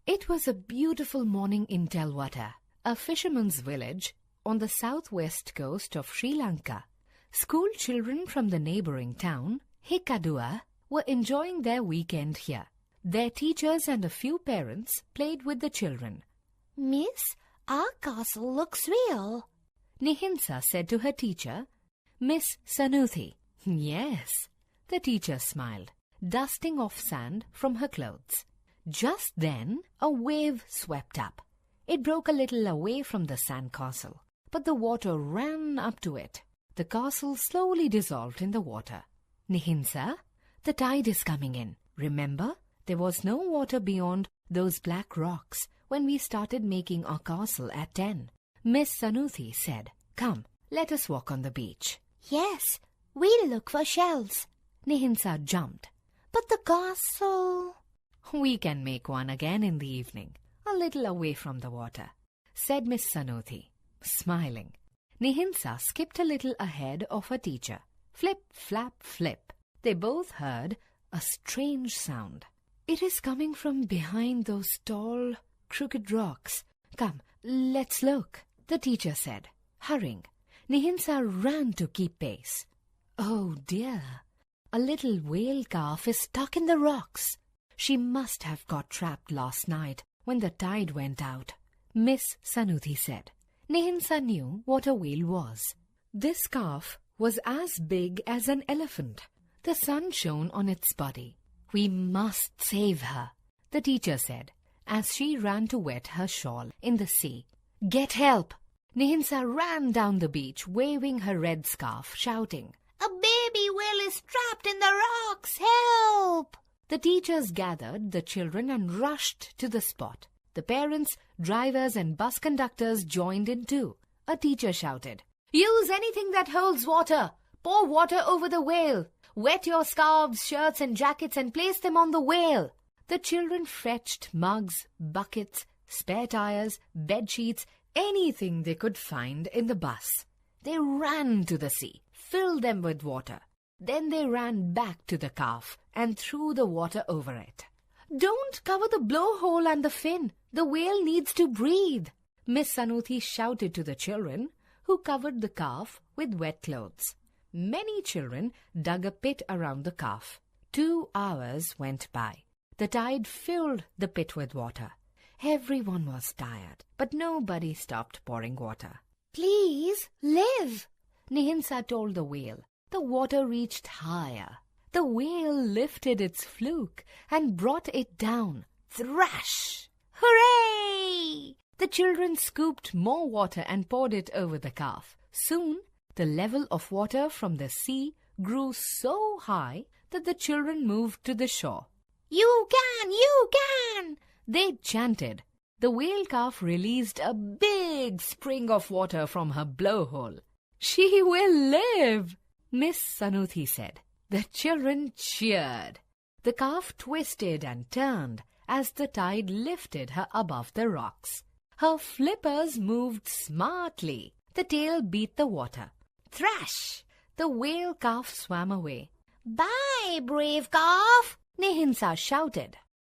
It was a beautiful morning in Telwata, a fisherman's village on the southwest coast of Sri Lanka. School children from the neighboring town, Hikkaduwa, were enjoying their weekend here. Their teachers and a few parents played with the children. Miss, our castle looks real, Nihinsa said to her teacher, Miss Sanuthi. Yes, the teacher smiled, dusting off sand from her clothes. Just then, a wave swept up. It broke a little away from the sandcastle, but the water ran up to it. The castle slowly dissolved in the water. Nihinsa, the tide is coming in. Remember, there was no water beyond those black rocks when we started making our castle at 10. Miss Sanuthi said, Come, let us walk on the beach. Yes, we'll look for shells. Nihinsa jumped. But the castle... We can make one again in the evening, a little away from the water, said Miss Sanuthi, smiling. Nihinsa skipped a little ahead of her teacher. Flip, flap, flip. They both heard a strange sound. It is coming from behind those tall, crooked rocks. Come, let's look, the teacher said, hurrying. Nihinsa ran to keep pace. Oh dear, a little whale calf is stuck in the rocks. She must have got trapped last night when the tide went out, Miss Sanuthi said. Nihinsa knew what a whale was. This calf was as big as an elephant. The sun shone on its body. We must save her, the teacher said, as she ran to wet her shawl in the sea. Get help! Nihinsa ran down the beach, waving her red scarf, shouting, A baby whale is trapped in the rocks! Help! The teachers gathered the children and rushed to the spot. The parents, drivers and bus conductors joined in too. A teacher shouted, Use anything that holds water. Pour water over the whale. Wet your scarves, shirts and jackets and place them on the whale. The children fetched mugs, buckets, spare tires, bed sheets, anything they could find in the bus. They ran to the sea, filled them with water. Then they ran back to the calf and threw the water over it. Don't cover the blowhole and the fin. The whale needs to breathe, Miss Sanuthi shouted to the children, who covered the calf with wet clothes. Many children dug a pit around the calf. 2 hours went by. The tide filled the pit with water. Everyone was tired, but nobody stopped pouring water. Please, live, Nihinsa told the whale. The water reached higher. The whale lifted its fluke and brought it down. Thrash! Hooray! The children scooped more water and poured it over the calf. Soon, the level of water from the sea grew so high that the children moved to the shore. You can! They chanted. The whale calf released a big spring of water from her blowhole. She will live, Miss Sanuthi said. The children cheered. The calf twisted and turned as the tide lifted her above the rocks. Her flippers moved smartly. The tail beat the water. Thrash! The whale calf swam away. Bye, brave calf, Nihinsa shouted.